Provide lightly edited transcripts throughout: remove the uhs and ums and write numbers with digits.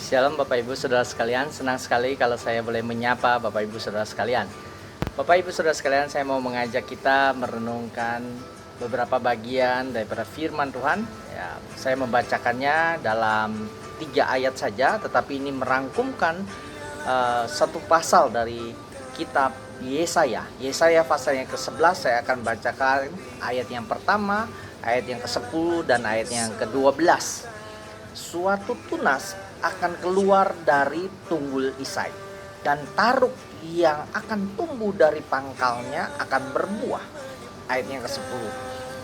Shalom Bapak Ibu Saudara sekalian, senang sekali kalau saya boleh menyapa Bapak Ibu Saudara sekalian. Bapak Ibu Saudara sekalian, saya mau mengajak kita merenungkan beberapa bagian daripada firman Tuhan. Ya, saya membacakannya dalam 3 ayat saja, tetapi ini merangkumkan satu pasal dari kitab Yesaya. Yesaya pasal yang ke-11 saya akan bacakan ayat yang pertama, ayat yang ke-10 dan ayat yang ke-12. Suatu tunas akan keluar dari tunggul Isai, dan taruk yang akan tumbuh dari pangkalnya akan berbuah. Ayat yang ke-10.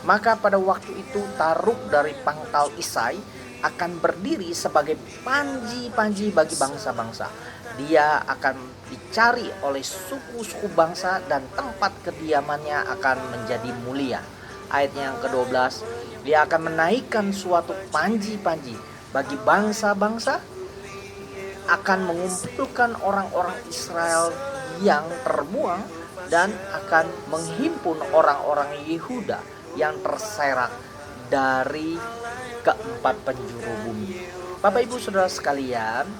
Maka pada waktu itu taruk dari pangkal Isai akan berdiri sebagai panji-panji bagi bangsa-bangsa. Dia akan dicari oleh suku-suku bangsa dan tempat kediamannya akan menjadi mulia. Ayat yang ke-12. Dia akan menaikkan suatu panji-panji bagi bangsa-bangsa, akan mengumpulkan orang-orang Israel yang terbuang, dan akan menghimpun orang-orang Yehuda yang terserak dari keempat penjuru bumi. Bapak Ibu Saudara sekalian,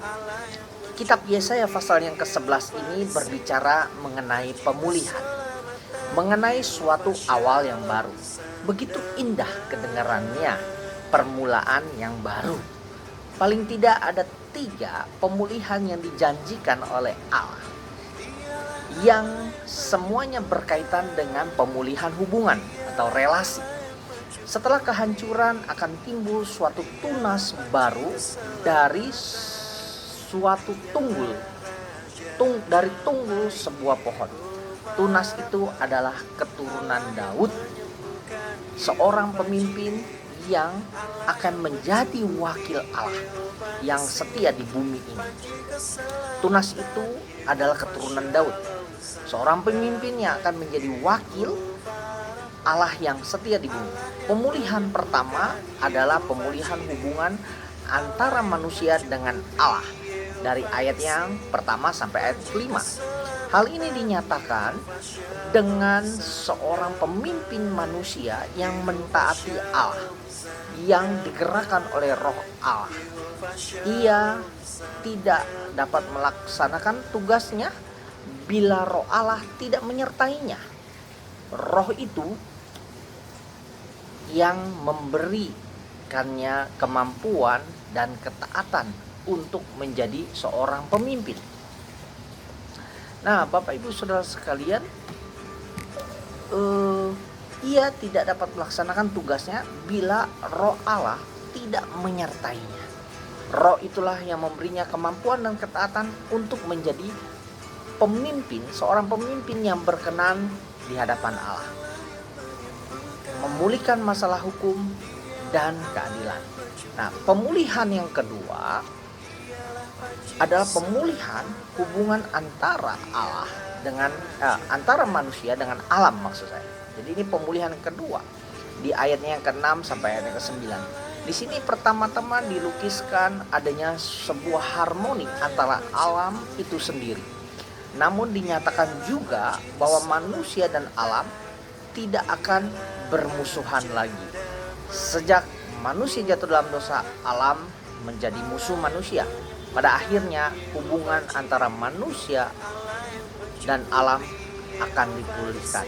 kitab Yesaya pasal yang ke-11 ini berbicara mengenai pemulihan, mengenai suatu awal yang baru. Begitu indah kedengarannya, permulaan yang baru. Paling tidak ada 3 pemulihan yang dijanjikan oleh Allah, yang semuanya berkaitan dengan pemulihan hubungan atau relasi. Setelah kehancuran akan timbul suatu tunas baru dari suatu tunggul, dari tunggul sebuah pohon. Tunas itu adalah keturunan Daud, seorang pemimpin yang akan menjadi wakil Allah yang setia di bumi ini. Tunas itu adalah keturunan Daud, seorang pemimpin yang akan menjadi wakil Allah yang setia di bumi. Pemulihan pertama adalah pemulihan hubungan antara manusia dengan Allah, dari ayat yang pertama sampai ayat 5. Hal ini dinyatakan dengan seorang pemimpin manusia yang mentaati Allah, yang digerakkan oleh Roh Allah. Ia tidak dapat melaksanakan tugasnya bila Roh Allah tidak menyertainya. Roh itu yang memberikannya kemampuan dan ketaatan untuk menjadi seorang pemimpin. Nah, Bapak Ibu Saudara sekalian, ia tidak dapat melaksanakan tugasnya bila Roh Allah tidak menyertainya. Roh itulah yang memberinya kemampuan dan ketaatan untuk menjadi pemimpin, seorang pemimpin yang berkenan di hadapan Allah, memulihkan masalah hukum dan keadilan. Nah, pemulihan yang kedua adalah pemulihan hubungan antara Allah dengan antara manusia dengan alam, maksud saya. Jadi ini pemulihan kedua di ayatnya yang ke-6 sampai ayat yang ke-9. Di sini pertama-tama dilukiskan adanya sebuah harmoni antara alam itu sendiri. Namun dinyatakan juga bahwa manusia dan alam tidak akan bermusuhan lagi. Sejak manusia jatuh dalam dosa, alam menjadi musuh manusia. Pada akhirnya hubungan antara manusia dan alam akan dipulihkan.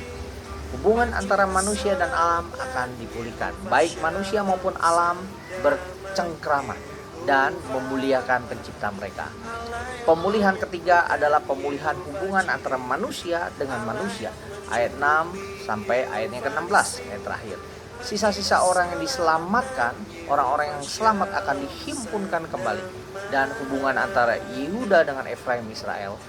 Hubungan antara manusia dan alam akan dipulihkan. Baik manusia maupun alam bercengkrama dan memuliakan pencipta mereka. Pemulihan ketiga adalah pemulihan hubungan antara manusia dengan manusia. Ayat 6 sampai ayat yang ke-16, ayat terakhir. Sisa-sisa orang yang diselamatkan, orang-orang yang selamat akan dihimpunkan kembali, dan hubungan antara Yehuda dengan Efraim Israel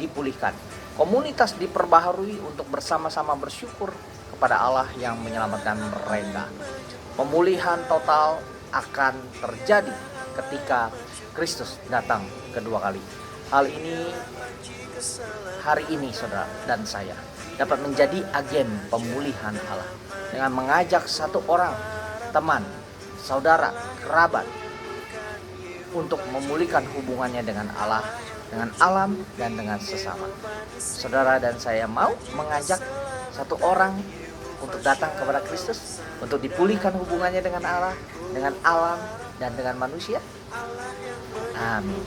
dipulihkan. Komunitas diperbaharui untuk bersama-sama bersyukur kepada Allah yang menyelamatkan mereka. Pemulihan total akan terjadi ketika Kristus datang kedua kali. Hal ini hari ini saudara dan saya dapat menjadi agen pemulihan Allah dengan mengajak satu orang, teman, saudara, kerabat untuk memulihkan hubungannya dengan Allah, dengan alam, dan dengan sesama. Saudara dan saya mau mengajak satu orang untuk datang kepada Kristus, untuk dipulihkan hubungannya dengan Allah, dengan alam, dan dengan manusia. Amin.